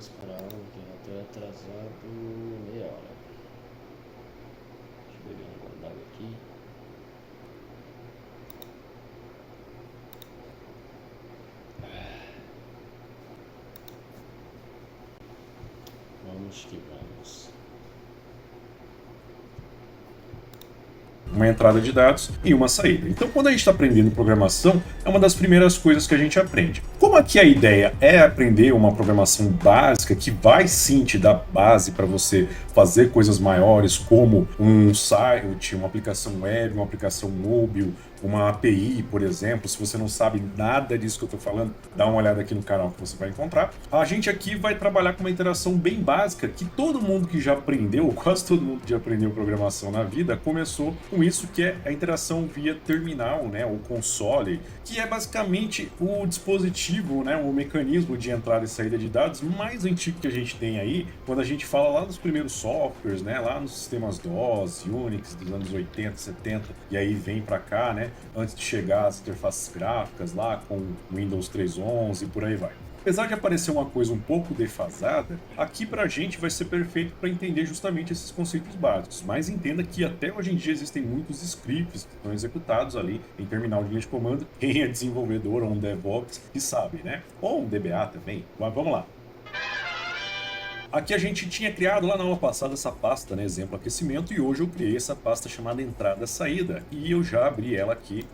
esperar que eu já estou atrasado meia hora. Deixa eu beber um gole d'água aqui. Vamos que vamos. Uma entrada de dados e uma saída. Então, quando a gente está aprendendo programação, é uma das primeiras coisas que a gente aprende. Como aqui a ideia é aprender uma programação básica que vai sim te dar base para você fazer coisas maiores, como um site, uma aplicação web, uma aplicação mobile, uma API, por exemplo. Se você não sabe nada disso que eu estou falando, dá uma olhada aqui no canal que você vai encontrar. A gente aqui vai trabalhar com uma interação bem básica que todo mundo que já aprendeu, quase todo mundo que já aprendeu programação na vida, começou com isso, que é a interação via terminal, né, o console, que é basicamente o dispositivo, né, o mecanismo de entrada e saída de dados mais antigo que a gente tem aí, quando a gente fala lá dos primeiros softwares, né, lá nos sistemas DOS, Unix dos anos 80, 70, e aí vem para cá, né, antes de chegar às interfaces gráficas lá com Windows 3.11 e por aí vai. Apesar de aparecer uma coisa um pouco defasada, aqui pra gente vai ser perfeito para entender justamente esses conceitos básicos. Mas entenda que até hoje em dia existem muitos scripts que estão executados ali em terminal de linha de comando. Quem é desenvolvedor ou um DevOps que sabe, né? Ou um DBA também. Mas vamos lá. Aqui a gente tinha criado lá na aula passada essa pasta, né, exemplo aquecimento, e hoje eu criei essa pasta chamada entrada-saída e eu já abri ela aqui.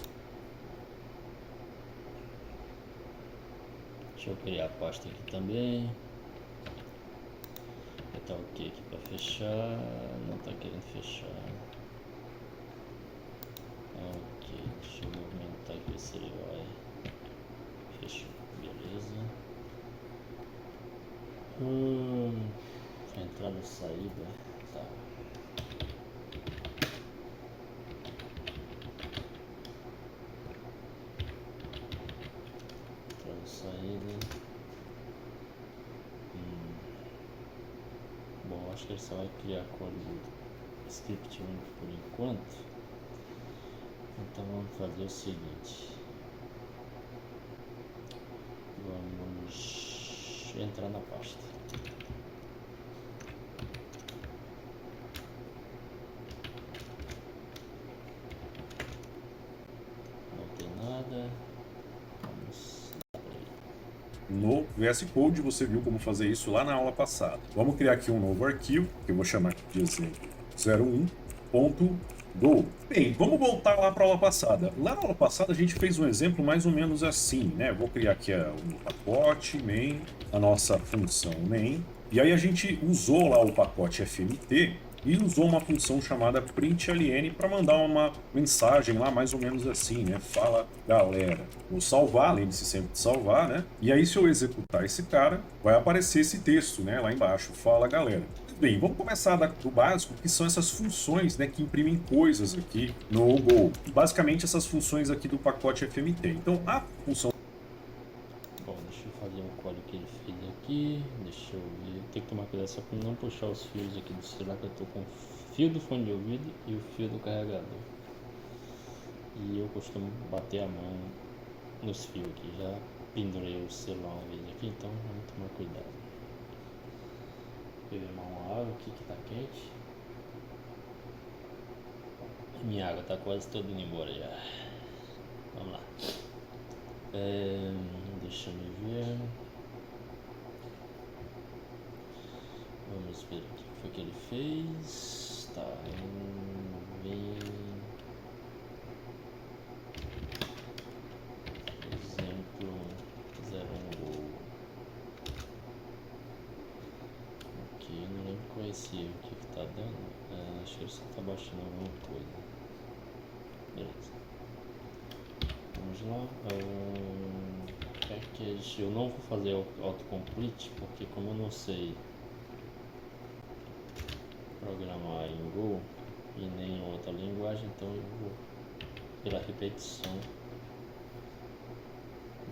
Deixa eu criar a pasta aqui também. Tá ok aqui para fechar. Não tá querendo fechar. Ok, deixa eu movimentar aqui se ele vai. Fechou, beleza. Entrada e saída. Tá. Entrada e saída. Bom, acho que ele só vai criar código script único por enquanto. Então vamos fazer o seguinte. Vamos entrar na pasta. Não tem nada. Vamos dar play. No VS Code você viu como fazer isso lá na aula passada. Vamos criar aqui um novo arquivo, que eu vou chamar de exemplo 01.go. Bem, vamos voltar lá para a aula passada. Lá na aula passada a gente fez um exemplo mais ou menos assim, né? Vou criar aqui o pacote main, a nossa função main, e aí a gente usou lá o pacote fmt e usou uma função chamada println para mandar uma mensagem lá mais ou menos assim, né? Fala galera. Vou salvar, lembre-se sempre de salvar, né? E aí se eu executar esse cara, vai aparecer esse texto, né? Lá embaixo, fala galera. Bem, vamos começar do básico, que são essas funções, né, que imprimem coisas aqui no Go. Basicamente essas funções aqui do pacote FMT. Então a função... Bom, deixa eu fazer um código que ele fez aqui. Deixa eu ver. Tem que tomar cuidado só para não puxar os fios aqui do celular, que eu tô com o fio do fone de ouvido e o fio do carregador. E eu costumo bater a mão nos fios aqui. Já pendurei o celular uma vez aqui, então vamos tomar cuidado. Beber uma água aqui que tá quente. Minha água tá quase toda indo embora já. Vamos lá. Deixa eu ver. Vamos ver o que foi que ele fez. Tá. Exemplo 01Go. Ok, não lembro qual é esse erro aqui que tá dando. Acho que ele só tá baixando alguma coisa. Beleza. Vamos lá. Package. Eu não vou fazer autocomplete porque como eu não sei programar em Go e nem em outra linguagem, então eu vou pela repetição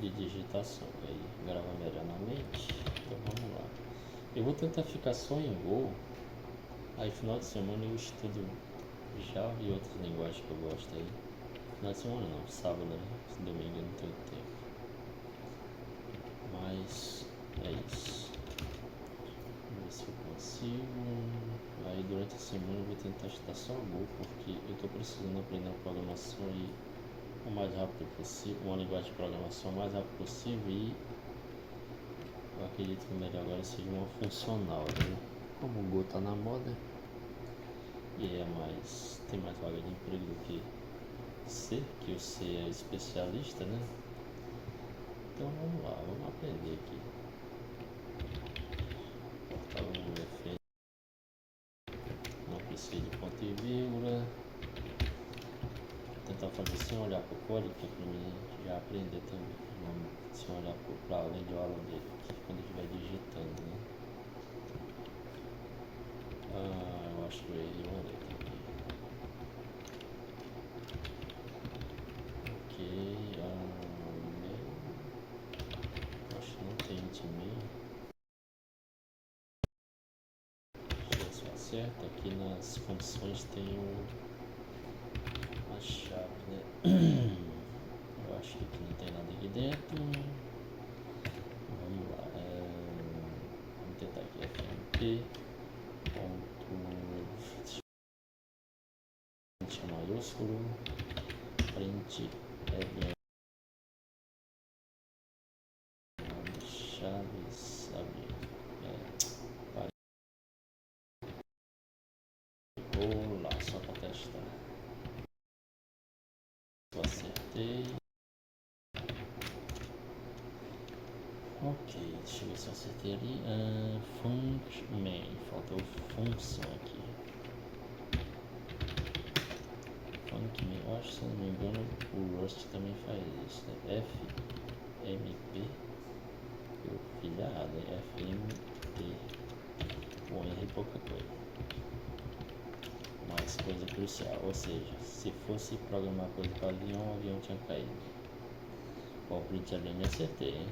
de digitação. Aí grava medianamente. Então vamos lá. Eu vou tentar ficar só em Go. Aí final de semana eu estudo Java e outras linguagens que eu gosto aí. Final de semana não, sábado, né? Domingo eu não tenho tempo. Mas é isso. consigo. Aí durante a semana eu vou tentar estudar só Go, porque eu estou precisando aprender a programação e o mais rápido possível, uma linguagem de programação o mais rápido possível, e eu acredito que o melhor agora seja uma funcional, né? Como o Go tá na moda e tem mais vaga de emprego do que C, que o C é especialista, né? Então vamos lá, vamos aprender aqui. Portal UFN, não precisa de ponto e vírgula. Vou tentar fazer sem olhar para o código, que é para mim já aprender também. Não sem olhar para além de aula dele, aqui, quando eu estiver digitando, né? Eu acho que eu errei uma letra aqui. Ok, acho que não tem int-mail. Deixa eu ver se eu acerto. Aqui nas funções tem uma chave, né? Eu acho que aqui não tem nada aqui dentro. Vamos lá. Vamos tentar aqui fmp print maiúsculo, print chaves, sabe? Vou lá só para testar. Eu acertei. Ok, deixa eu ver se eu acertei ali. Main, faltou função aqui. Main, eu acho, se não me engano, o Rust também faz isso, né? FMP, eu fiz errado, é FMP. Bom, errei pouca coisa. Mas coisa crucial, ou seja, se fosse programar coisa para avião, o avião tinha caído. Bom, o print ali me acertei, hein?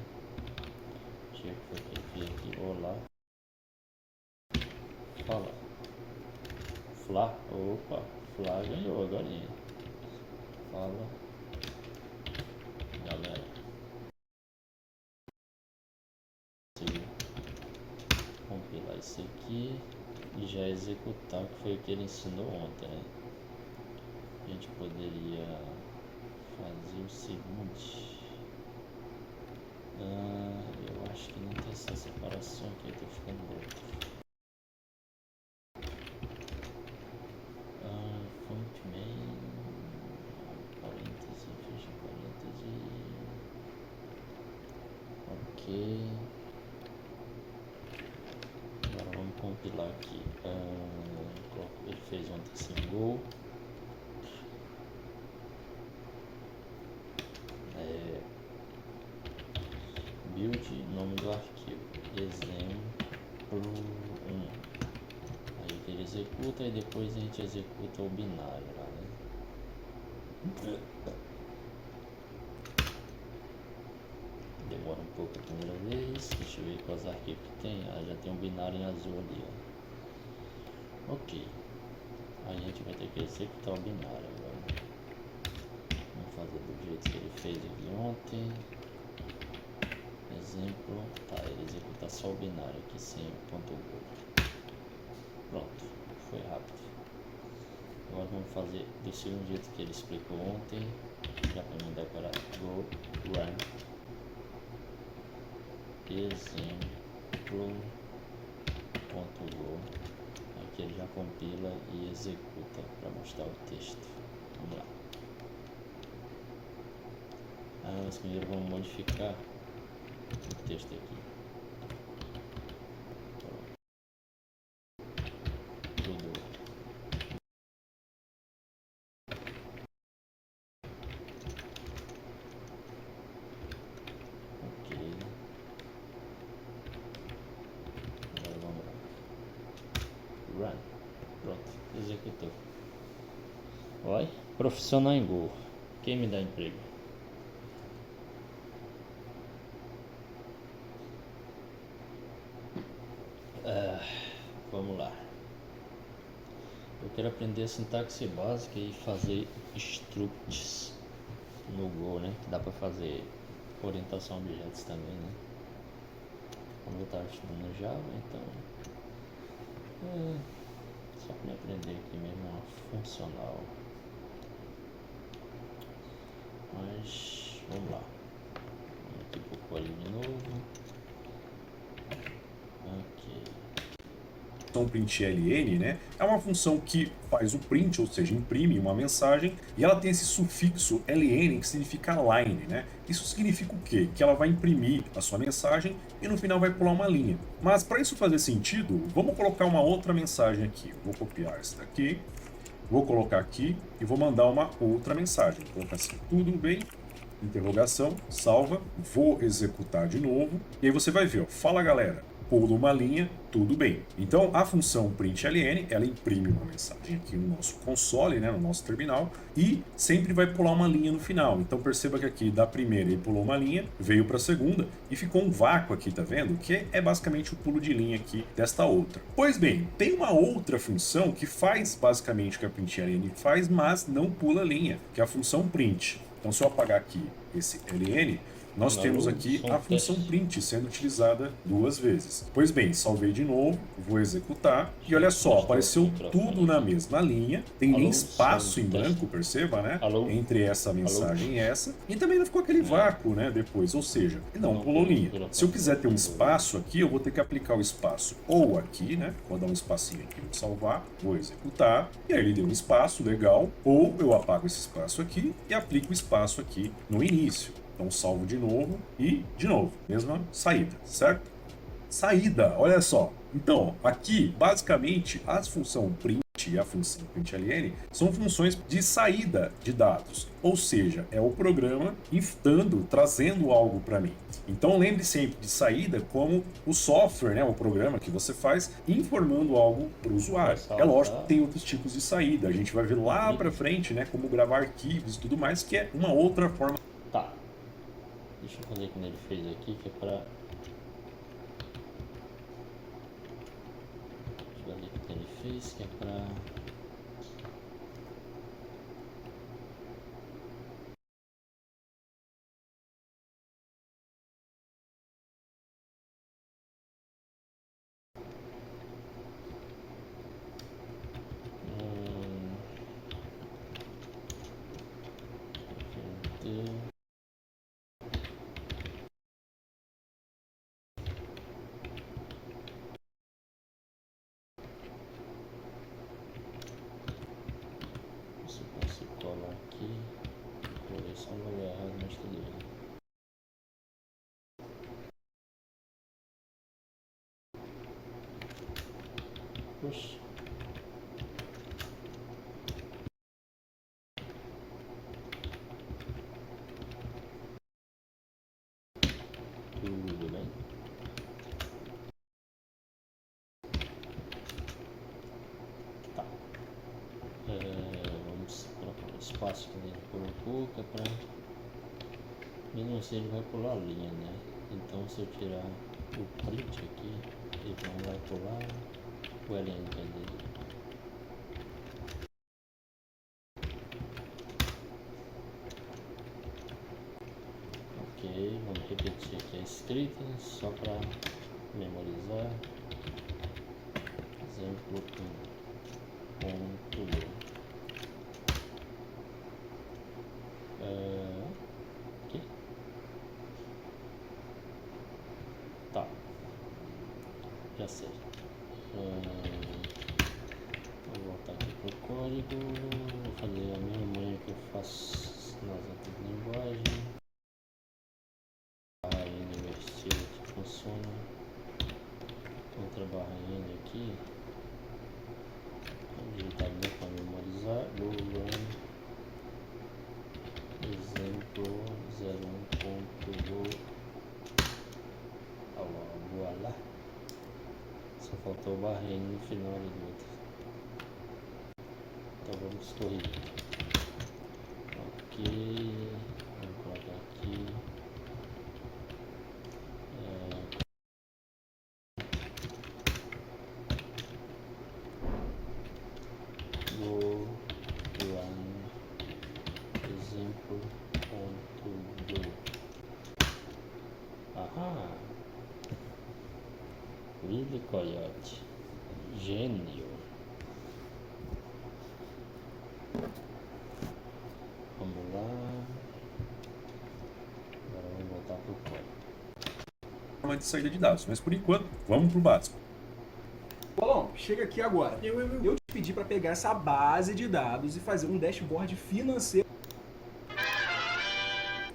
Deixa eu ver aqui, olá. Fala. Flá, opa, Flá ganhou agora. Fala, galera. Consigo compilar isso aqui e já executar, que foi o que ele ensinou ontem, né? A gente poderia fazer o seguinte. Eu acho que não tem essa separação aqui, eu tô ficando louco. Font main, parêntese, fecha parêntese. Ok. Agora vamos compilar aqui. Ele fez ontem sem Go. Build, nome do arquivo, exemplo 1. Aí ele executa e depois a gente executa o binário lá, né? Demora um pouco a primeira vez. Deixa eu ver quais arquivos que tem. Já tem um binário em azul ali, ó. Ok. Aí a gente vai ter que executar o binário agora. Vamos fazer do jeito que ele fez aqui ontem. Exemplo, ele executa só o binário aqui sem o ponto Go. Pronto, foi rápido. Agora vamos fazer do segundo jeito que ele explicou ontem, já para mim decorar. Go run exemplo ponto Go. Aqui ele já compila e executa para mostrar o texto. Vamos lá. Mas primeiro vamos modificar o texto aqui. Tudo. Ok. Agora vamos lá. Run. Pronto, executou. Oi, profissional em Go. Quem me dá emprego? Vamos lá. Eu quero aprender a sintaxe básica e fazer structs no Go, né? Que dá para fazer orientação a objetos também, né? Como eu estava estudando Java, então Só para me aprender aqui mesmo uma funcional. Mas vamos lá. Vamos aqui pro código de novo. Ok. Então, print ln, né, é uma função que faz o print, ou seja, imprime uma mensagem, e ela tem esse sufixo ln que significa line, né? Isso significa o quê? Que ela vai imprimir a sua mensagem e no final vai pular uma linha. Mas para isso fazer sentido, vamos colocar uma outra mensagem aqui. Vou copiar essa daqui, vou colocar aqui e vou mandar uma outra mensagem. Vou colocar assim, tudo bem? Interrogação, salva, vou executar de novo, e aí você vai ver, ó, fala galera, pula uma linha, tudo bem. Então a função println, ela imprime uma mensagem aqui no nosso console, né, no nosso terminal, e sempre vai pular uma linha no final. Então perceba que aqui da primeira ele pulou uma linha, veio para a segunda e ficou um vácuo aqui, tá vendo? Que é basicamente o pulo de linha aqui desta outra. Pois bem, tem uma outra função que faz basicamente o que a println faz, mas não pula linha, que é a função print. Então, se eu apagar aqui esse ln, nós temos aqui a função print sendo utilizada duas vezes. Pois bem, salvei de novo, vou executar e olha só, apareceu tudo na mesma linha, tem nem espaço em branco, perceba, né? Entre essa mensagem e essa, e também não ficou aquele vácuo, né? Depois, ou seja, não pulou linha. Se eu quiser ter um espaço aqui, eu vou ter que aplicar o espaço ou aqui, né? Vou dar um espacinho aqui, vou salvar, vou executar, e aí ele deu um espaço, legal, ou eu apago esse espaço aqui e aplico o espaço aqui no início. Então salvo de novo e de novo, mesma saída, certo? Saída, olha só. Então, aqui, basicamente, a função print e a função println são funções de saída de dados. Ou seja, é o programa trazendo algo para mim. Então, lembre sempre de saída como o software, né, o programa que você faz, informando algo para o usuário. É lógico que tem outros tipos de saída. A gente vai ver lá para frente, né, como gravar arquivos e tudo mais, que é uma outra forma. Tá. Deixa eu fazer como ele fez aqui, que é pra... Deixa eu ver o que ele fez, que é pra... Gente... Se eu consigo colar aqui, colei só no lugar errado, mas tudo bem. Puxa. Tudo bem. Tá. Vamos colocar um espaço que ele colocou, que é pra... E não sei, ele vai pular a linha, né? Então se eu tirar o print aqui, ele não vai pular o LN dele. Ok, vamos repetir aqui a escrita, só para memorizar. Exemplo 1.2. Aqui. Tá. Já sei. Vou voltar aqui pro código. Vou fazer a mesma manha que eu faço nas outras linguagens. Barra N invertida que funciona. Outra barra N aqui. Vou digitar bem para memorizar. Run exemplo 01.do. Voilà. Só faltou o barra N no final do outro. Então vamos corrigir. Ok. Vamos colocar aqui. Go run exemplo.do. Aham. Willy Coyote. Gênio. Vamos lá. Agora vamos voltar pro código. Forma de saída de dados, mas por enquanto, vamos pro básico. Bolão, chega aqui agora. Eu te pedi para pegar essa base de dados e fazer um dashboard financeiro.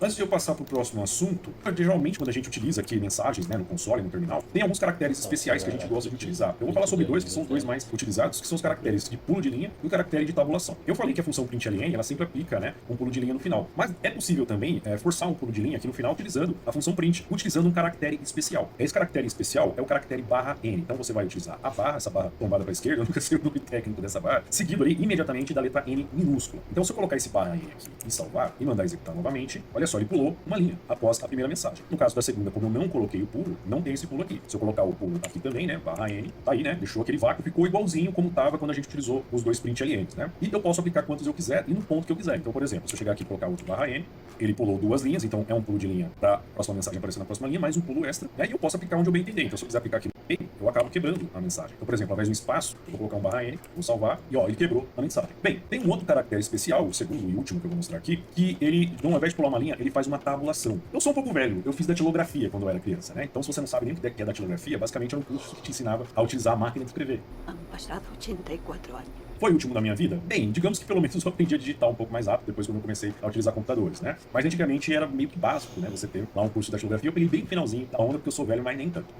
Antes de eu passar para o próximo assunto, geralmente quando a gente utiliza aqui mensagens, né, no console, no terminal, tem alguns caracteres especiais que a gente gosta de utilizar. Eu vou falar sobre dois, que são os dois mais utilizados, que são os caracteres de pulo de linha e o caractere de tabulação. Eu falei que a função println, ela sempre aplica, né, um pulo de linha no final. Mas é possível também forçar um pulo de linha aqui no final utilizando a função print, utilizando um caractere especial. Esse caractere especial é o caractere /n. Então você vai utilizar a barra, essa barra tombada para a esquerda, eu nunca sei o nome técnico dessa barra, seguido ali imediatamente da letra N minúscula. Então se eu colocar esse /n aqui e salvar e mandar executar novamente, olha só, ele pulou uma linha após a primeira mensagem. No caso da segunda, como eu não coloquei o pulo, não tem esse pulo aqui. Se eu colocar o pulo aqui também, né, /n, tá aí, né, deixou aquele vácuo, ficou igualzinho como estava quando a gente utilizou os dois printlns, né? E eu posso aplicar quantos eu quiser e no ponto que eu quiser. Então, por exemplo, se eu chegar aqui e colocar outro /n, ele pulou duas linhas, então é um pulo de linha para a próxima mensagem aparecer na próxima linha, mais um pulo extra, e aí eu posso aplicar onde eu bem entender. Então, se eu quiser aplicar aqui no meio, eu acabo quebrando a mensagem. Então, por exemplo, ao invés de um espaço, eu vou colocar um /n, vou salvar, e ó, ele quebrou a mensagem. Bem, tem um outro caractere especial, o segundo e último que eu vou mostrar aqui, que ele, ao invés de pular uma linha, ele faz uma tabulação. Eu sou um pouco velho, eu fiz datilografia quando eu era criança, né? Então, se você não sabe nem o que é datilografia, basicamente era um curso que te ensinava a utilizar a máquina de escrever. Han pasado 84 años. Foi o último da minha vida? Bem, digamos que pelo menos eu aprendi a digitar um pouco mais rápido depois quando eu comecei a utilizar computadores, né? Mas antigamente era meio que básico, né? Você ter lá um curso de datilografia. Eu peguei bem no finalzinho da onda porque eu sou velho, mas nem tanto.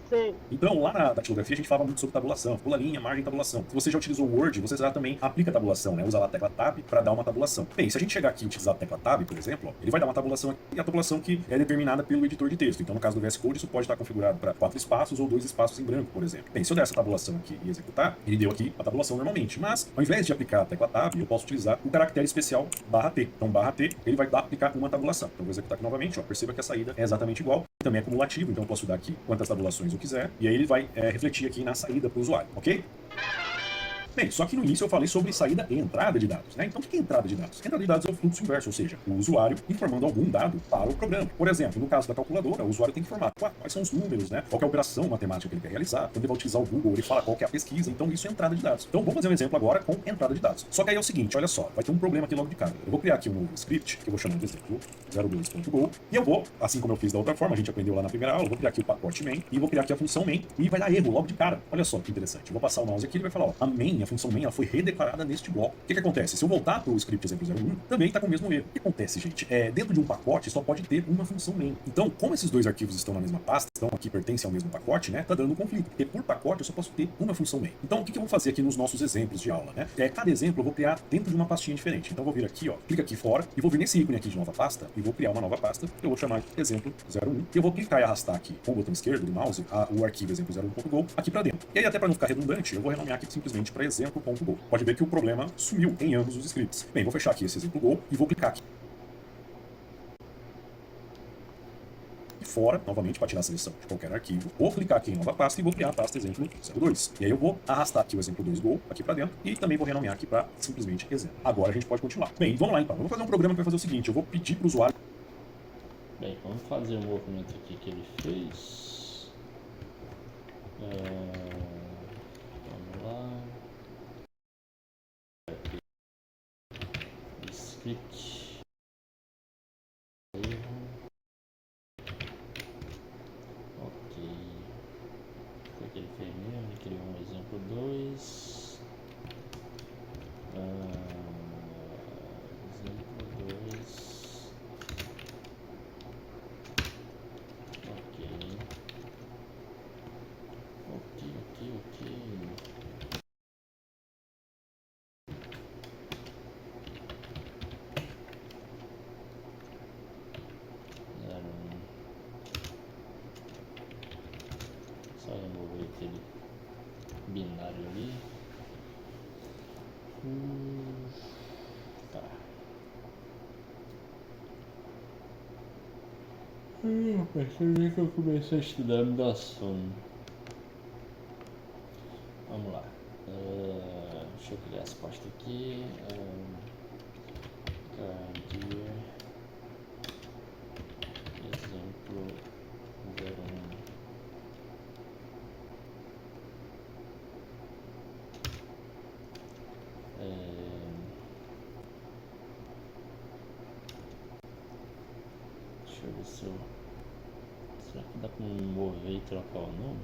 Sim. Então, lá na datilografia, a gente falava muito sobre tabulação, pula linha, margem, tabulação. Se você já utilizou o Word, você já também aplica a tabulação, né? Usa lá a tecla Tab para dar uma tabulação. Bem, se a gente chegar aqui e utilizar a tecla Tab, por exemplo, ó, ele vai dar uma tabulação aqui, e a tabulação que é determinada pelo editor de texto. Então, no caso do VS Code, isso pode estar configurado para 4 espaços ou 2 espaços em branco, por exemplo. Bem, se eu der essa tabulação aqui e executar, ele deu aqui a tabulação normalmente. Mas, ao invés de aplicar a tecla Tab, eu posso utilizar o caractere especial /t. Então, /t, ele vai aplicar uma tabulação. Então, eu vou executar aqui novamente, ó, perceba que a saída é exatamente igual. Também é cumulativo, então eu posso dar aqui quantas tabulações eu quiser, e aí ele vai refletir aqui na saída para o usuário, ok? Bem, só que no início eu falei sobre saída e entrada de dados, né? Então o que é entrada de dados? Entrada de dados é o fluxo inverso, ou seja, o usuário informando algum dado para o programa. Por exemplo, no caso da calculadora, o usuário tem que informar quais são os números, né? Qual que é a operação matemática que ele quer realizar, quando ele vai utilizar o Google, ele fala qual que é a pesquisa, então isso é entrada de dados. Então vamos fazer um exemplo agora com entrada de dados. Só que aí é o seguinte, olha só, vai ter um problema aqui logo de cara. Eu vou criar aqui um novo script, que eu vou chamar de exemplo 02.go, e eu vou, assim como eu fiz da outra forma, a gente aprendeu lá na primeira aula, eu vou criar aqui o pacote main, e vou criar aqui a função main, e vai dar erro logo de cara. Olha só que interessante. Eu vou passar o mouse aqui, ele vai falar, ó, a main, a função main, ela foi declarada neste bloco. O que acontece? Se eu voltar para o script exemplo 01, também está com o mesmo erro. O que acontece, gente? Dentro de um pacote só pode ter uma função main. Então, como esses dois arquivos estão na mesma pasta, estão aqui, pertencem ao mesmo pacote, né? Tá dando um conflito. Porque por pacote eu só posso ter uma função main. Então, o que eu vou fazer aqui nos nossos exemplos de aula, né? Cada exemplo eu vou criar dentro de uma pastinha diferente. Então, eu vou vir aqui, ó, clica aqui fora, e vou vir nesse ícone aqui de nova pasta, e vou criar uma nova pasta, que eu vou chamar de exemplo 01, e eu vou clicar e arrastar aqui com o botão esquerdo do mouse o arquivo exemplo 01.go aqui para dentro. E aí, até para não ficar redundante, eu vou renomear aqui simplesmente para exemplo.go. Pode ver que o problema sumiu em ambos os scripts. Bem, vou fechar aqui esse exemplo Go e vou clicar aqui fora, novamente, para tirar a seleção de qualquer arquivo. Vou clicar aqui em nova pasta e vou criar a pasta exemplo 02. E aí eu vou arrastar aqui o exemplo 2Go aqui para dentro e também vou renomear aqui para simplesmente exemplo. Agora a gente pode continuar. Bem, vamos lá então. Eu vou fazer um programa que vai fazer o seguinte, eu vou pedir para o usuário... Bem, vamos fazer o movimento aqui que ele fez. Vamos lá. Script. Ok. Foi o que ele fez mesmo. Ele criou um exemplo 2. Exemplo 2. Ok. Ok. Só remover aquele binário ali. Tá. Percebi que eu comecei a estudar, me dá sono. Vamos lá. Deixa eu criar essa pasta aqui. Dia. Exemplo 01. isso. Será que dá pra mover e trocar o nome?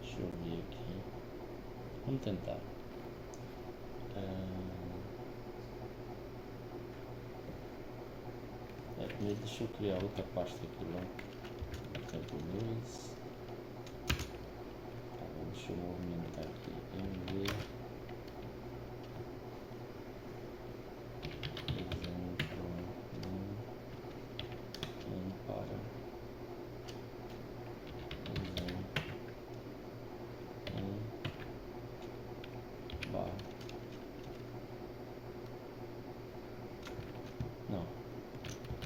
Deixa eu ver aqui. Vamos tentar. Primeiro deixa eu criar outra pasta aqui logo. Tempo 2. Tá, deixa eu movimentar aqui. MV. Exemplo 1 para exemplo 1 barra. Não.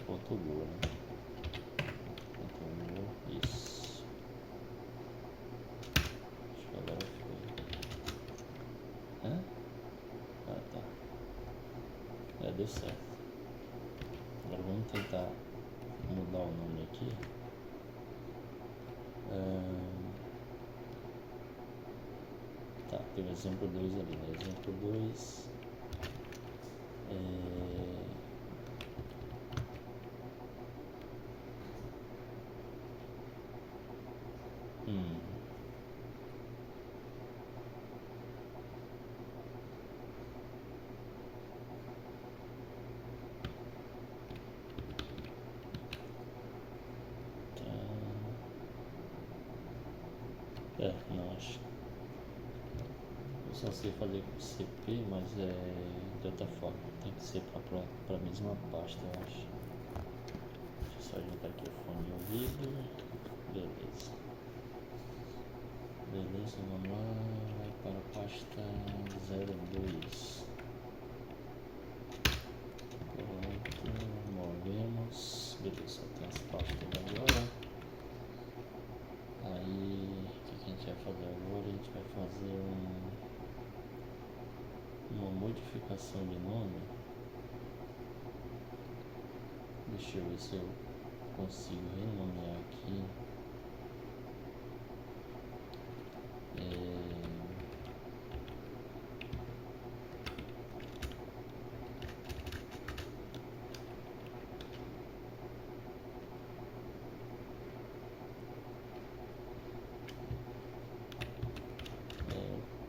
Ponto Go, né? Ponto Go, isso. Acho que agora foi. Hã? Ah, tá. Deu certo. Agora vamos tentar mudar o nome aqui. Tá, tem o exemplo 2 ali, né? Exemplo 2. Não, acho. Eu só sei fazer com CP, mas de outra forma. Tem que ser pra mesma pasta, eu acho. Deixa eu só ajeitar aqui o fone de ouvido. Beleza. Beleza, vamos lá. Vai para a pasta 02. Pronto, movemos. Beleza, só tem as pastas agora. Aí, o que a gente vai fazer agora? A gente vai fazer uma modificação de nome. Deixa eu ver se eu consigo renomear aqui.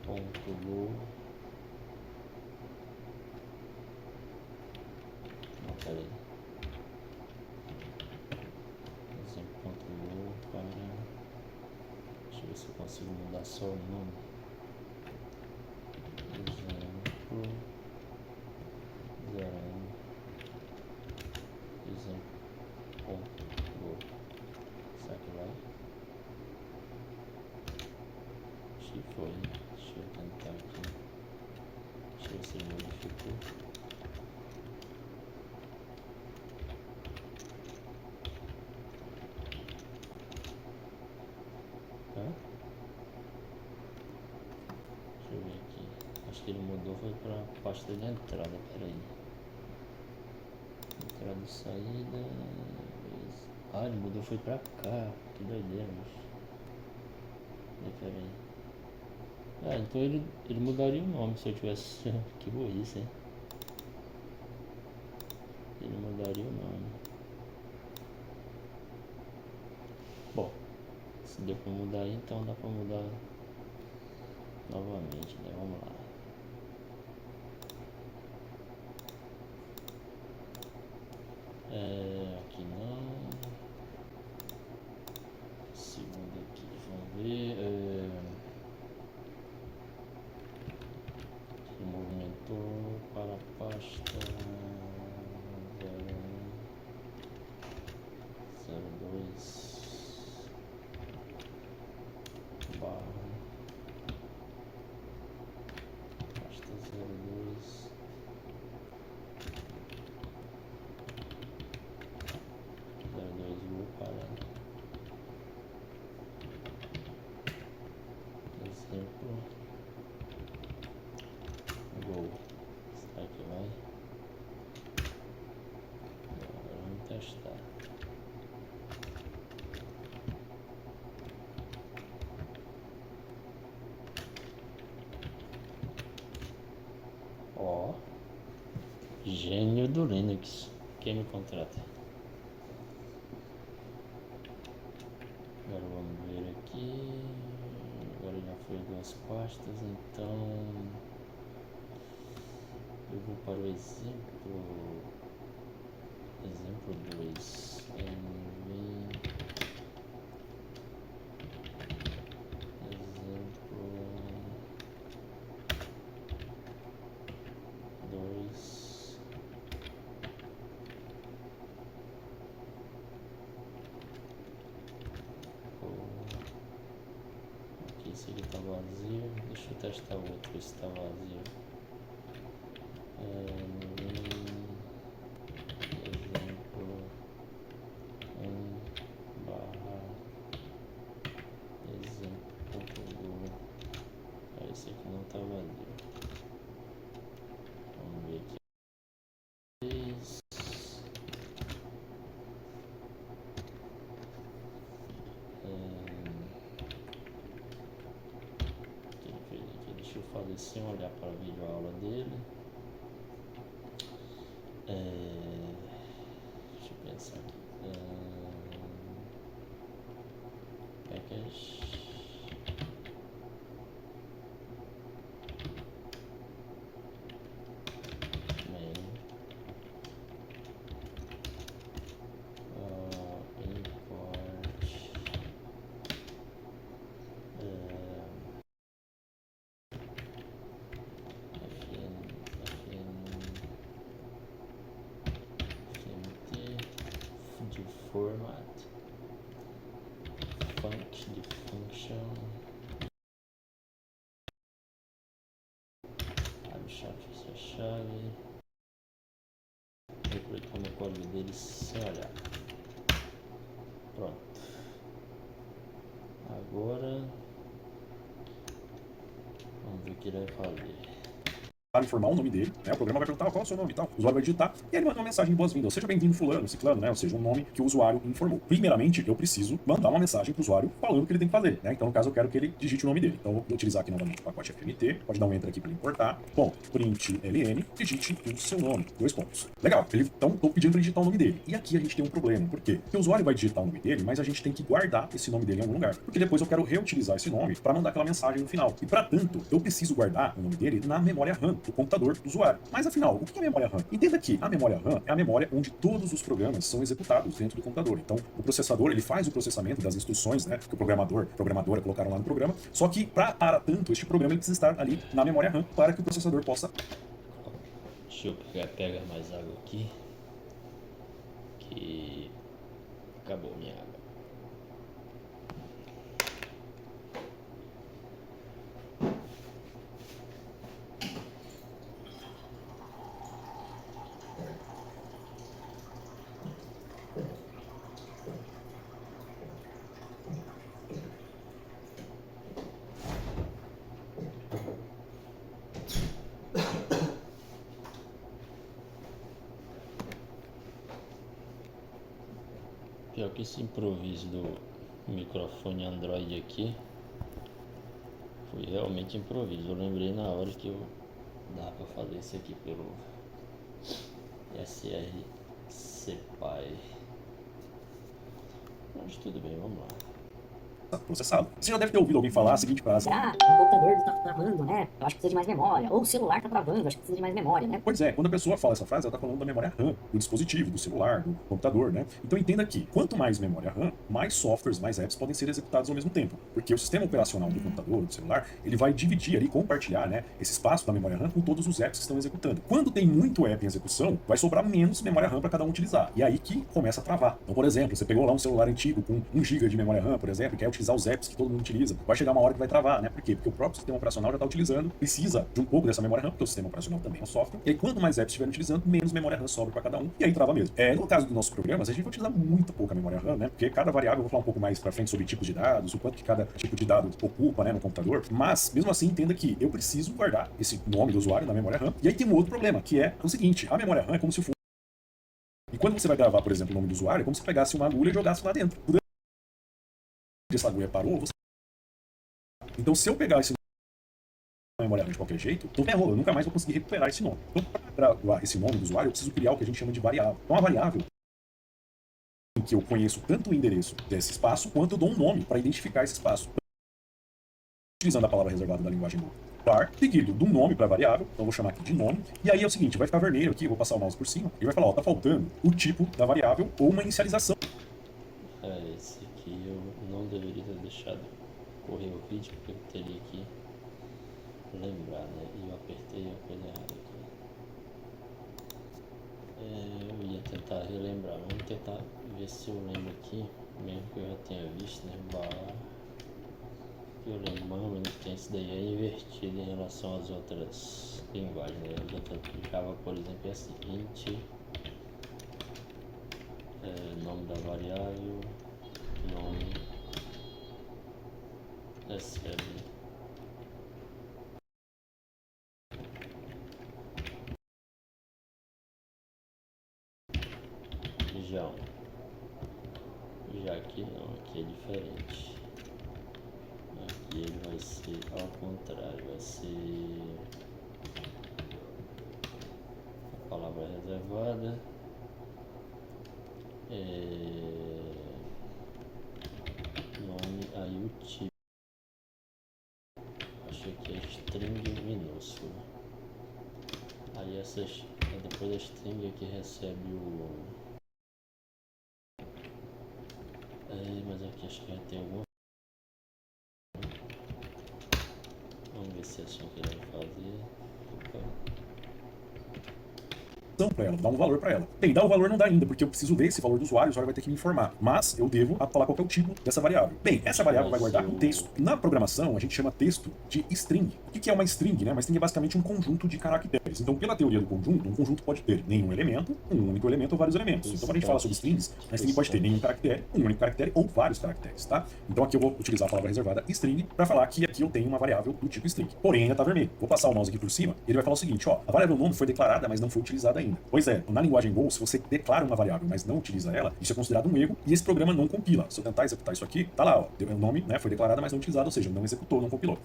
Ponto Go. Não, peraí. Exemplo ponto Go para. Deixa eu ver se eu consigo mudar só o nome. Exemplo 01. Exemplo ponto Go. Será que vai? Acho que foi. Deixa eu tentar aqui. Deixa eu ver se ele modificou. Deixa eu ver aqui. Acho que ele mudou, foi pra pasta de entrada. Peraí. Entrada e saída. Ah, ele mudou, foi pra cá. Que doideira, bicho. Peraí. Então ele mudaria o nome se eu tivesse. Que burrice, hein? Ele mudaria o nome. Bom, se deu pra mudar aí, então dá pra mudar novamente, né? Vamos lá. Aqui não. Segundo aqui, vamos ver. Movimentou para a pasta 02 barra pasta 02 Go para exemplo Go. Será que vai? Agora vamos testar. Ó, gênio do Linux. Quem me contrata? foi 2 pastas, então eu vou para o exemplo 2, aqui esse aqui tá vazio, deixa eu testar o outro, esse tá vazio. Exemplo 1 barra exemplo. Esse aqui não tá vazio. Vamos ver aqui. Que ele fez aqui. Deixa eu fazer sem olhar para a videoaula dele. Deixa eu pensar aqui. Package. Format, function, abre chave, fecha chave, vou colocar no código dele sem olhar. Pronto. Agora vamos ver o que ele vai fazer. Para informar o nome dele, né? O programa vai perguntar qual é o seu nome e tal. O usuário vai digitar e ele manda uma mensagem de boas-vindas. Seja bem-vindo fulano, ciclano, né? Ou seja, um nome que o usuário informou. Primeiramente, eu preciso mandar uma mensagem para o usuário falando o que ele tem que fazer, né? Então, no caso, eu quero que ele digite o nome dele. Então, eu vou utilizar aqui novamente o pacote FMT. Pode dar um enter aqui para importar. Bom, print ln, digite o seu nome. 2 pontos. Legal. Então, estou pedindo para digitar o nome dele. E aqui a gente tem um problema. Por quê? Porque o usuário vai digitar o nome dele, mas a gente tem que guardar esse nome dele em algum lugar. Porque depois eu quero reutilizar esse nome para mandar aquela mensagem no final. E, para tanto, eu preciso guardar o nome dele na memória RAM do computador do usuário. Mas afinal, o que é memória RAM? Entenda que a memória RAM é a memória onde todos os programas são executados dentro do computador. Então, o processador, ele faz o processamento das instruções, né, que o programadora colocaram lá no programa, só que para tanto, este programa ele precisa estar ali na memória RAM para que o processador possa... Deixa eu pegar mais água aqui, que acabou minha água. Pior que esse improviso do microfone Android aqui foi realmente improviso. Eu lembrei na hora que dá pra fazer isso aqui pelo SRCPy. Mas tudo bem, vamos lá. processado. Você já deve ter ouvido alguém falar a seguinte frase: será? O computador tá travando, né? Eu acho que precisa de mais memória. Ou o celular tá travando, eu acho que precisa de mais memória, né? Pois é, quando a pessoa fala essa frase, ela está falando da memória RAM, do dispositivo, do celular, do computador, né? Então entenda que, quanto mais memória RAM, mais softwares, mais apps podem ser executados ao mesmo tempo. Porque o sistema operacional do computador, do celular, ele vai dividir ali, compartilhar, né, esse espaço da memória RAM com todos os apps que estão executando. Quando tem muito app em execução, vai sobrar menos memória RAM para cada um utilizar. E aí que começa a travar. Então, por exemplo, você pegou lá um celular antigo com 1 GB de memória RAM, por exemplo, e quer utilizar os apps que todo mundo utiliza. Vai chegar uma hora que vai travar, né? Por quê? Porque o próprio sistema operacional já está utilizando, precisa de um pouco dessa memória RAM, porque o sistema operacional também é um software. E aí, quanto mais apps estiverem utilizando, menos memória RAM sobra para cada um. E aí trava mesmo. No caso dos nossos programas, a gente vai utilizar muito pouca memória RAM, né? Porque cada variável, eu vou falar um pouco mais para frente sobre tipos de dados, o quanto que cada tipo de dado ocupa, né, no computador. Mas, mesmo assim, entenda que eu preciso guardar esse nome do usuário na memória RAM. E aí tem um outro problema, que é o seguinte: a memória RAM é como se fosse... E quando você vai gravar, por exemplo, o nome do usuário, é como se pegasse uma agulha e jogasse lá dentro. Essa agulha parou, você... Então, se eu pegar esse memória RAM de qualquer jeito, eu ferrou, eu nunca mais vou conseguir recuperar esse nome. Então, para gravar esse nome do usuário, eu preciso criar o que a gente chama de variável. Então, a variável em que eu conheço tanto o endereço desse espaço, quanto eu dou um nome para identificar esse espaço. utilizando a palavra reservada da linguagem var, seguido de um nome para variável, então eu vou chamar aqui de nome, e aí é o seguinte, vai ficar vermelho aqui, eu vou passar o mouse por cima, e vai falar, ó, tá faltando o tipo da variável ou uma inicialização. Esse aqui eu não deveria ter deixado correr o vídeo, porque eu teria que lembrar, né? E eu apertei a coisa errada aqui. Eu ia tentar relembrar, vamos tentar ver se eu lembro aqui, mesmo que eu já tenha visto, né? Eu lembro mais ou menos que isso daí é invertido em relação às outras linguagens, né? Java, por exemplo, é assim, int, nome da variável, nome, recebe. Já aqui não, aqui é diferente. Aqui ele vai ser ao contrário, vai ser a palavra reservada, nome, aí o tipo, acho que é string minúsculo, aí depois da string aqui recebe o mas aqui acho que já tem alguma. Vamos ver se é assim que ele vai fazer. Para ela, dá um valor para ela. Bem, dar o valor não dá ainda, porque eu preciso ver esse valor do usuário, o usuário vai ter que me informar. Mas eu devo falar qual é o tipo dessa variável. Bem, essa variável vai guardar um texto. Na programação, a gente chama texto de string. O que é uma string, né? Uma string é basicamente um conjunto de caracteres. Então, pela teoria do conjunto, um conjunto pode ter nenhum elemento, um único elemento ou vários elementos. Então, quando a gente fala sobre strings, a string pode ter nenhum caractere, um único caractere ou vários caracteres, tá? Então, aqui eu vou utilizar a palavra reservada string para falar que aqui eu tenho uma variável do tipo string. Porém, ainda está vermelho. Vou passar o mouse aqui por cima e ele vai falar o seguinte, ó, a variável nome foi declarada, mas não foi utilizada ainda. Pois é, na linguagem Go, se você declara uma variável, mas não utiliza ela, isso é considerado um erro e esse programa não compila. Se eu tentar executar isso aqui, tá lá, ó, o nome, né, foi declarada, mas não utilizado, ou seja, não executou, não compilou.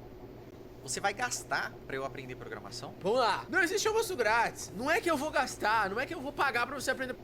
Você vai gastar pra eu aprender programação? Vamos lá, não existe almoço grátis. Não é que eu vou gastar, não é que eu vou pagar pra você aprender.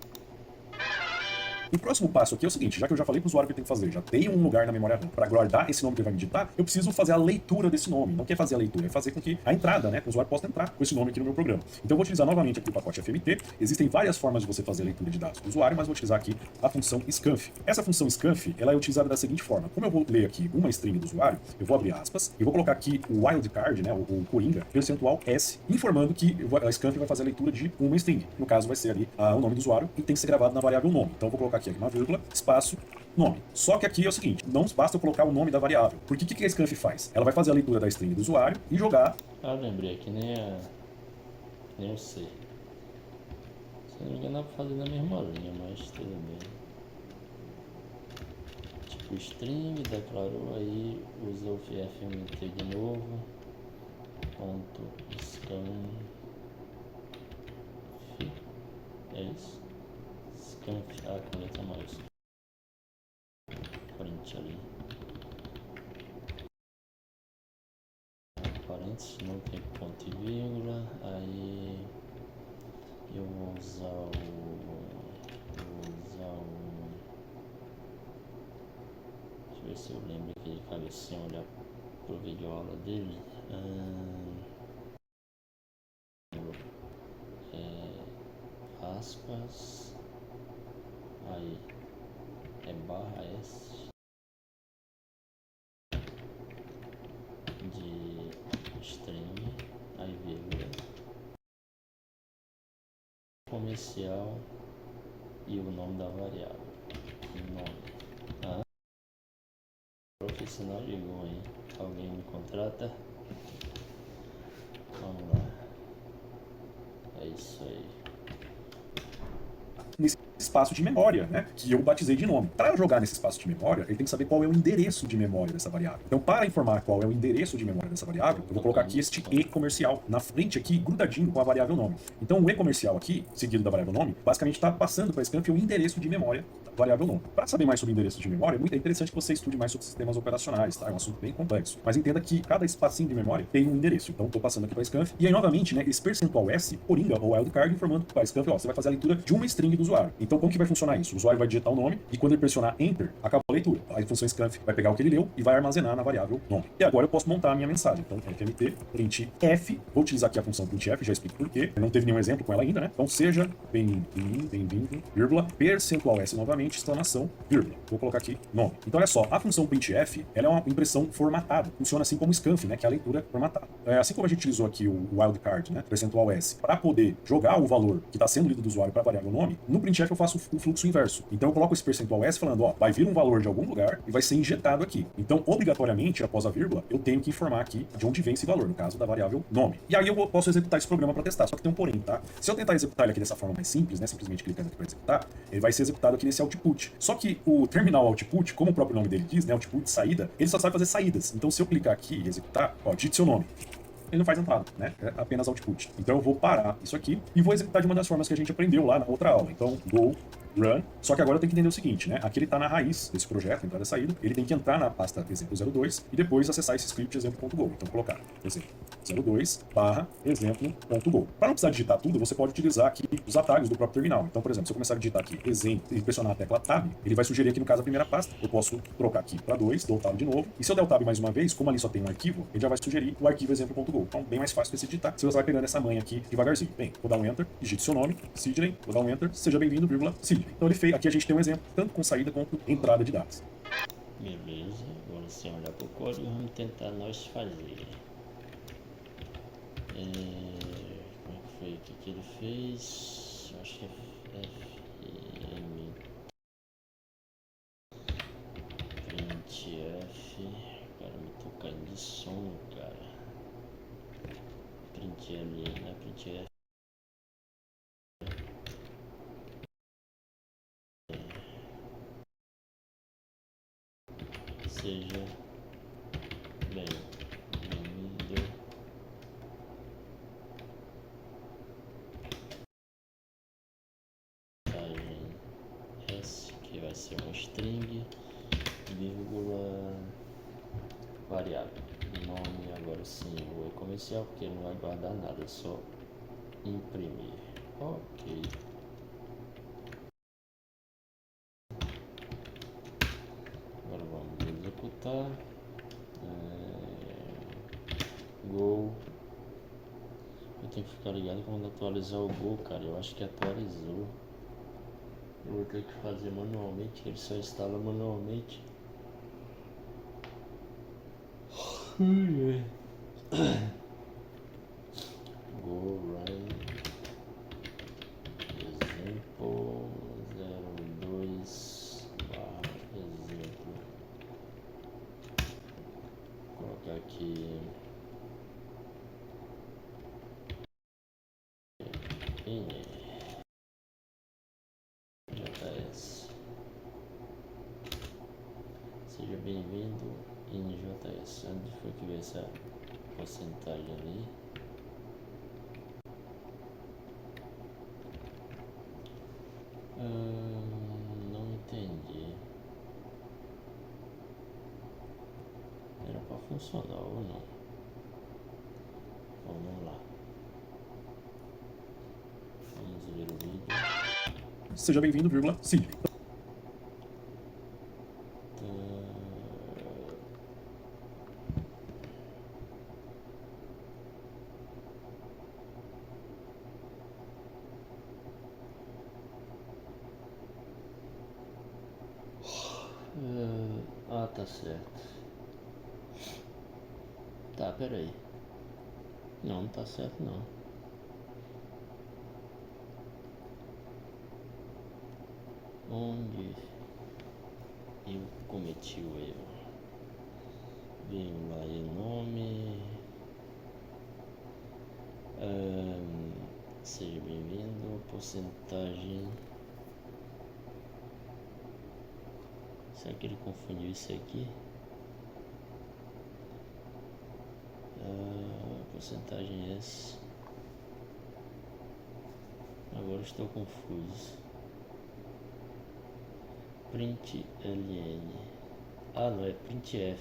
O próximo passo aqui é o seguinte, já que eu já falei para o usuário o que ele tem que fazer, já tem um lugar na memória RAM para guardar esse nome que ele vai me digitar, eu preciso fazer a leitura desse nome. Não quer fazer a leitura, é fazer com que a entrada, né, que o usuário possa entrar com esse nome aqui no meu programa. Então eu vou utilizar novamente aqui o pacote FMT. Existem várias formas de você fazer a leitura de dados do usuário, mas vou utilizar aqui a função scanf. Essa função scanf, ela é utilizada da seguinte forma. Como eu vou ler aqui uma string do usuário, eu vou abrir aspas, e vou colocar aqui o wildcard, né, o coringa, percentual S, informando que a scanf vai fazer a leitura de uma string. No caso vai ser ali o nome do usuário e tem que ser gravado na variável nome. Então eu vou colocar aqui uma vírgula, espaço, nome. Só que aqui é o seguinte, não basta eu colocar o nome da variável. Porque o que a scanf faz? Ela vai fazer a leitura da string do usuário e jogar... Lembrei que nem o C. Se não me engano dá pra fazer na mesma linha, mas tudo bem. Tipo string, declarou, aí usa o FMT de novo. Ponto scan. É isso. Scanf, com letra maiúscula. Print ali. Parênteses, não tem ponto e vírgula. Aí eu vou usar o. Deixa eu ver se eu lembro aqui de cabecinha, olhar pro vídeo aula dele. Aspas. Aí é barra S de string, aí vírgula, comercial e o nome da variável. Nome. Profissional de Go, hein? Alguém me contrata? Vamos lá. É isso aí. Nesse espaço de memória, né, que eu batizei de nome. Para jogar nesse espaço de memória, ele tem que saber qual é o endereço de memória dessa variável. Então, para informar qual é o endereço de memória dessa variável, eu vou colocar aqui este e comercial na frente aqui, grudadinho com a variável nome. Então, o e comercial aqui, seguido da variável nome, basicamente está passando para a scanf o endereço de memória da variável nome. Para saber mais sobre o endereço de memória, é muito interessante que você estude mais sobre sistemas operacionais, tá? É um assunto bem complexo. Mas entenda que cada espacinho de memória tem um endereço. Então, estou passando aqui para a scanf. E aí, novamente, né, esse percentual S, coringa ou wildcard, informando para a scanf, ó, você vai fazer a leitura de uma string do usuário. Então, Então, como que vai funcionar isso? O usuário vai digitar o nome e quando ele pressionar Enter, acaba a leitura. A função scanf vai pegar o que ele leu e vai armazenar na variável nome. E agora eu posso montar a minha mensagem. Então, fmt printf, vou utilizar aqui a função printf, já explico por quê. Eu não teve nenhum exemplo com ela ainda, né? Então, seja bem-vindo, vírgula, percentual S novamente, exclamação, vírgula. Vou colocar aqui nome. Então, olha só, a função printf, ela é uma impressão formatada. Funciona assim como scanf, né? Que é a leitura formatada. Assim como a gente utilizou aqui o wildcard, né? Percentual S, para poder jogar o valor que está sendo lido do usuário para a variável nome, no printf eu faço o fluxo inverso. Então, eu coloco esse percentual S falando, ó, vai vir um valor de algum lugar e vai ser injetado aqui. Então, obrigatoriamente, após a vírgula, eu tenho que informar aqui de onde vem esse valor, no caso da variável nome. E aí eu posso executar esse programa para testar, só que tem um porém, tá? Se eu tentar executar ele aqui dessa forma mais simples, né, simplesmente clicando aqui para executar, ele vai ser executado aqui nesse output. Só que o terminal output, como o próprio nome dele diz, né, output saída, ele só sabe fazer saídas. Então, se eu clicar aqui e executar, ó, digite seu nome. Ele não faz entrada, né? É apenas output. Então eu vou parar isso aqui e vou executar de uma das formas que a gente aprendeu lá na outra aula. Então, go, run. Só que agora eu tenho que entender o seguinte, né? Aqui ele está na raiz desse projeto, entrada e saída. Ele tem que entrar na pasta exemplo02 e depois acessar esse script exemplo.go. Então, colocar exemplo02 barra exemplo.go. Para não precisar digitar tudo, você pode utilizar aqui os atalhos do próprio terminal. Então, por exemplo, se eu começar a digitar aqui exemplo e pressionar a tecla tab, ele vai sugerir aqui, no caso, a primeira pasta. Eu posso trocar aqui para 2, dou o tab de novo. E se eu der o tab mais uma vez, como ali só tem um arquivo, ele já vai sugerir o arquivo exemplo.go. Então, bem mais fácil de se digitar. Se você vai pegando essa manha aqui devagarzinho. Bem, vou dar um enter, digite seu nome, Sidney, vou dar um enter, seja bem-vindo, vírgula, Sidney. Então ele fez, aqui a gente tem um exemplo, tanto com saída quanto entrada de dados. Beleza, agora sem olhar para o código, vamos tentar nós fazer. Como é que foi aqui que ele fez? Eu acho que é fm printf. Cara, me tocando de som, cara. Print ali, né? Printf. Seja bem-vindo. S, que vai ser uma string, vírgula, variável. Nome, agora sim, o é comercial, porque não vai guardar nada, é só imprimir. Ok. Agora vamos executar. Go. Eu tenho que ficar ligado quando atualizar o Go, cara. Eu acho que atualizou. Eu vou ter que fazer manualmente, ele só instala manualmente. Go run exemplo 02 barra exemplo. Vou colocar aqui JS. Seja bem-vindo em JS. Onde foi que veio essa porcentagem ali? Não entendi. Era para funcionar ou não? Vamos lá. Vamos ver o vídeo. Seja bem-vindo, vírgula, Sidney. Tá certo. Tá, peraí. Não tá certo não. Onde eu cometi o erro? Vírgula e nome. Seja bem-vindo. Porcentagem. Será que ele confundiu isso aqui? Porcentagem S. Agora estou confuso. Print ln. Não, é printf.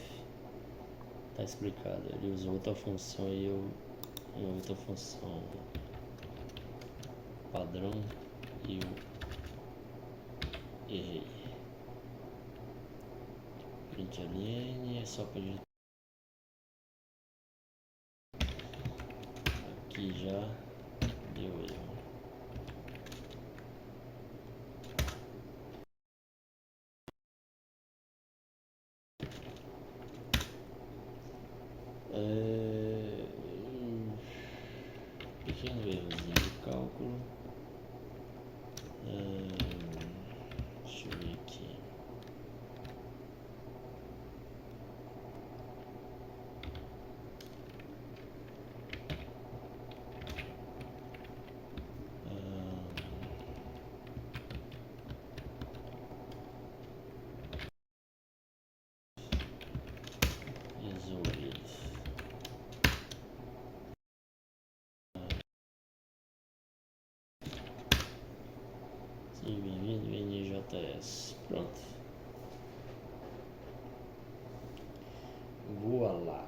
Tá explicado. Ele usou outra função e uma outra função padrão e Errei. Print alien é só para aqui já deu erro. Pequeno errozinho de cálculo. Deixa eu ver aqui. Resolvido. Sim, bem-vindo, NJS. Pronto. Voa lá.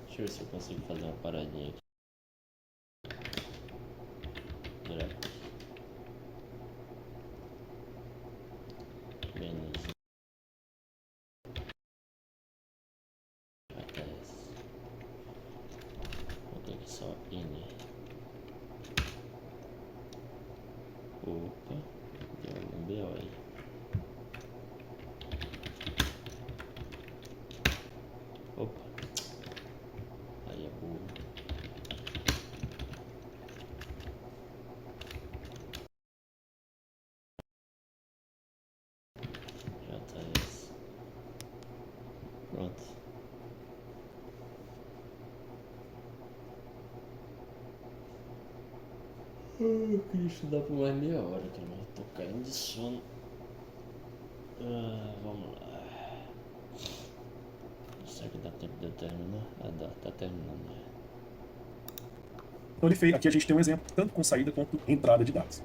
Deixa eu ver se eu consigo fazer uma paradinha aqui. Direto. Menos. JS. Vou colocar aqui só N. Opa, deu algum BO aí. Opa, aí é burro. JS. Pronto. Eu queria estudar por mais meia hora, cara, mas eu tô caindo de sono. Vamos lá. Será que dá tempo de eu terminar? Dá, tá terminando, né? Então ele fez, aqui a gente tem um exemplo, tanto com saída quanto entrada de dados.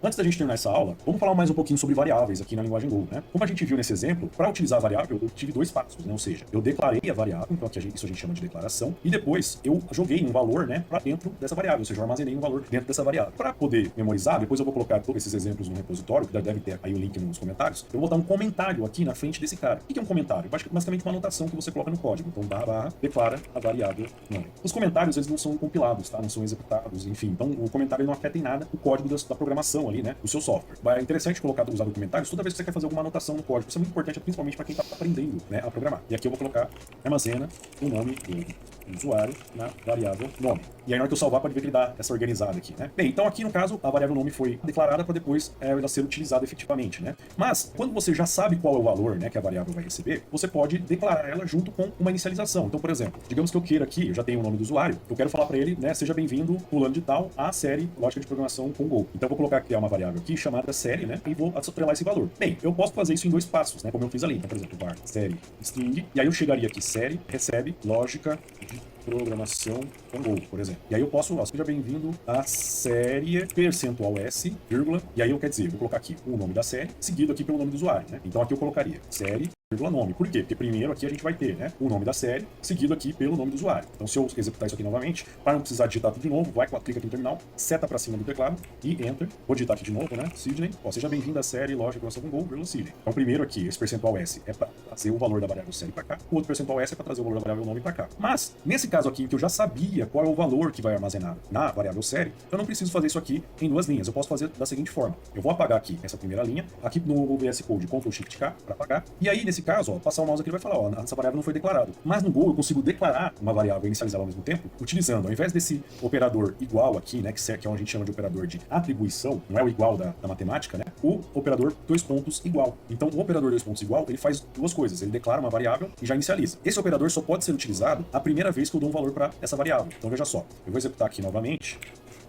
Antes da gente terminar essa aula, vamos falar mais um pouquinho sobre variáveis aqui na linguagem Go, né? Como a gente viu nesse exemplo, para utilizar a variável, eu tive dois passos, né? Ou seja, eu declarei a variável, então aqui isso a gente chama de declaração, e depois eu joguei um valor, né, para dentro dessa variável, ou seja, eu armazenei um valor dentro dessa variável. Para poder memorizar, depois eu vou colocar todos esses exemplos no repositório, que deve ter aí o link nos comentários, eu vou botar um comentário aqui na frente desse cara. O que é um comentário? Basicamente uma anotação que você coloca no código. Então, barra, declara a variável nome. Os comentários, eles não são compilados, tá? Não são executados, enfim. Então, o comentário não afeta em nada o código da programação ali, né? Do seu software. É interessante usar documentários toda vez que você quer fazer alguma anotação no código. Isso é muito importante, principalmente para quem está aprendendo, né, a programar. E aqui eu vou colocar armazena o nome do usuário na variável nome. E aí na hora que eu salvar pode ver que ele dá essa organizada aqui, né? Bem, então aqui no caso a variável nome foi declarada para depois ela ser utilizada efetivamente, né? Mas quando você já sabe qual é o valor, né, que a variável vai receber, você pode declarar ela junto com uma inicialização. Então, por exemplo, digamos que eu queira aqui, eu já tenho o nome do usuário, eu quero falar para ele, né, seja bem-vindo, fulano de tal, à série Lógica de Programação com Go. Então eu vou colocar aqui uma variável aqui chamada série, né, e vou atrelar esse valor. Bem, eu posso fazer isso em dois passos, né, como eu fiz ali. Então, por exemplo, var série string, e aí eu chegaria aqui série recebe lógica de programação com Go, por exemplo. E aí eu posso, seja bem-vindo à série %S, vírgula, e aí eu quero dizer, vou colocar aqui o nome da série, seguido aqui pelo nome do usuário, né? Então aqui eu colocaria série, nome. Por quê? Porque primeiro aqui a gente vai ter, né, o nome da série, seguido aqui pelo nome do usuário. Então se eu executar isso aqui novamente, para não precisar digitar tudo de novo, clica aqui no terminal, seta para cima do teclado e enter. Vou digitar aqui de novo, né, Sidney. Seja bem-vindo à série Lógica de Programação com Go, vírgula, Sidney. Então primeiro aqui, esse %S é para trazer o valor da variável série para cá, o outro %S é para trazer o valor da variável nome para cá. Mas, nesse caso aqui, que eu já sabia qual é o valor que vai armazenar na variável série, eu não preciso fazer isso aqui em duas linhas. Eu posso fazer da seguinte forma. Eu vou apagar aqui essa primeira linha, aqui no VS Code, Ctrl+Shift+K para apagar. E aí, nesse caso, passar o mouse aqui ele vai falar, essa variável não foi declarada. Mas no Go eu consigo declarar uma variável e inicializá-la ao mesmo tempo, utilizando, ao invés desse operador igual aqui, né, que é onde a gente chama de operador de atribuição, não é o igual da matemática, né, o operador dois pontos igual. Então, o operador dois pontos igual, ele faz duas coisas. Ele declara uma variável e já inicializa. Esse operador só pode ser utilizado a primeira vez que eu dou um valor para essa variável. Então, veja só. Eu vou executar aqui novamente.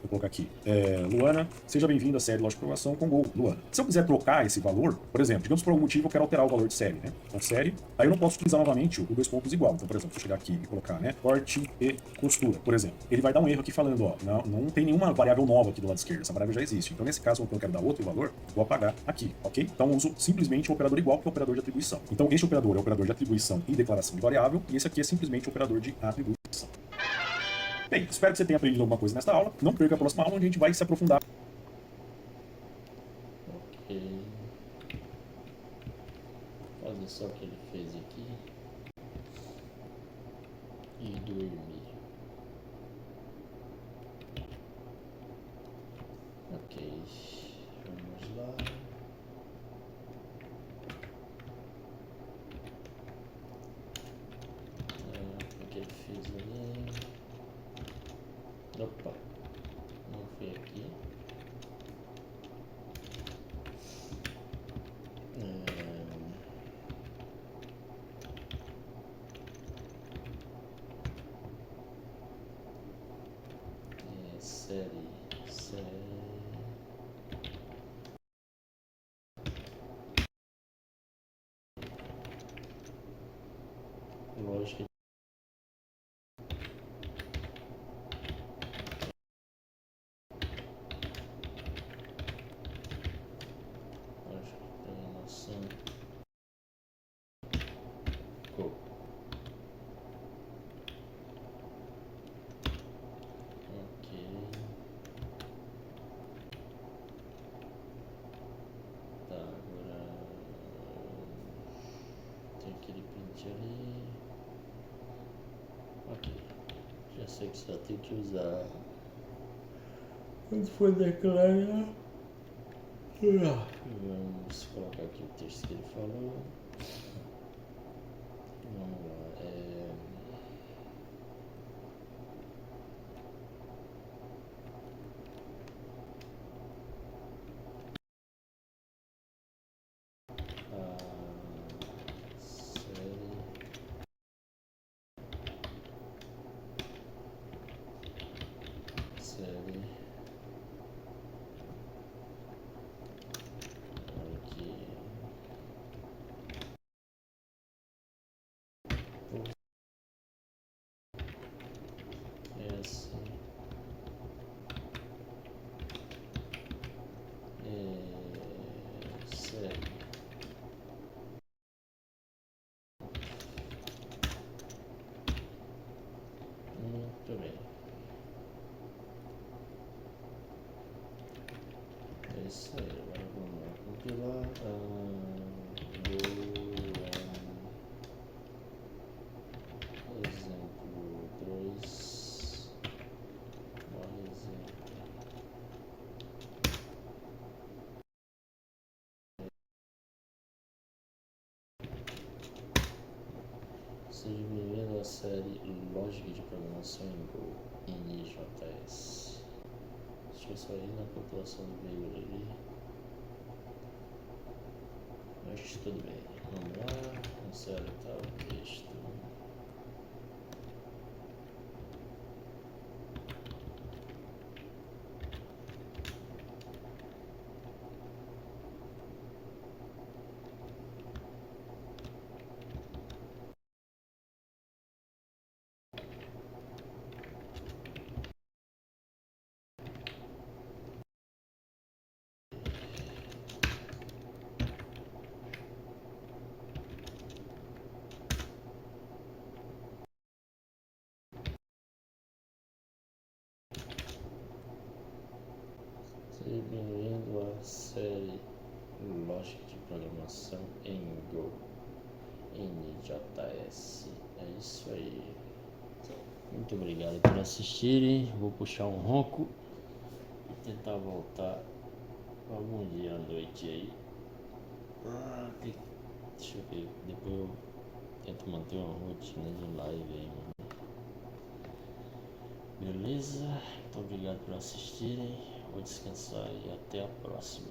Vou colocar aqui, Luana, seja bem-vindo à série Lógica de Programação com Go, Luana. Se eu quiser trocar esse valor, por exemplo, digamos por algum motivo eu quero alterar o valor de série, né? Então, série, aí eu não posso utilizar novamente o dois pontos igual. Então, por exemplo, se eu chegar aqui e colocar, né, corte e costura, por exemplo, ele vai dar um erro aqui falando, ó, não tem nenhuma variável nova aqui do lado esquerdo, essa variável já existe. Então, nesse caso, quando eu quero dar outro valor, vou apagar aqui, ok? Então, eu uso simplesmente o operador igual, que é o operador de atribuição. Então, este operador é o operador de atribuição e declaração de variável, e esse aqui é simplesmente o operador de atribuição. Bem, espero que você tenha aprendido alguma coisa nesta aula. Não perca a próxima aula, onde a gente vai se aprofundar. Ok. Fazer só o que ele fez aqui. E dormir. Ok. Vamos lá. O que ele fez ali? Opa. Não foi aqui. Série. Lógica. Lógica de programação. Go. Ok. Tá, agora tem aquele print ali. Ok. Já sei que só tem que usar quando for declarar. Vamos colocar aqui o texto que ele falou. Vamos lá. Série. Aqui. Essa. Série. Muito bem. É isso aí. Agora vamos lá compilar. Exemplo 2. Exemplo. Seja bem-vindo à série Lógica de Programação em Go, NJS. Deixa eu só ir na compilação do veículo ali. Mas tudo bem. Vamos lá. Insertar o texto. Seja bem-vindo à série Lógica de Programação em Go, NJS. É isso aí. Muito obrigado por assistirem. Vou puxar um ronco e tentar voltar algum dia à noite aí. Deixa eu ver. Depois eu tento manter uma rotina de live aí, mano. Beleza? Muito obrigado por assistirem. Vou descansar e até a próxima.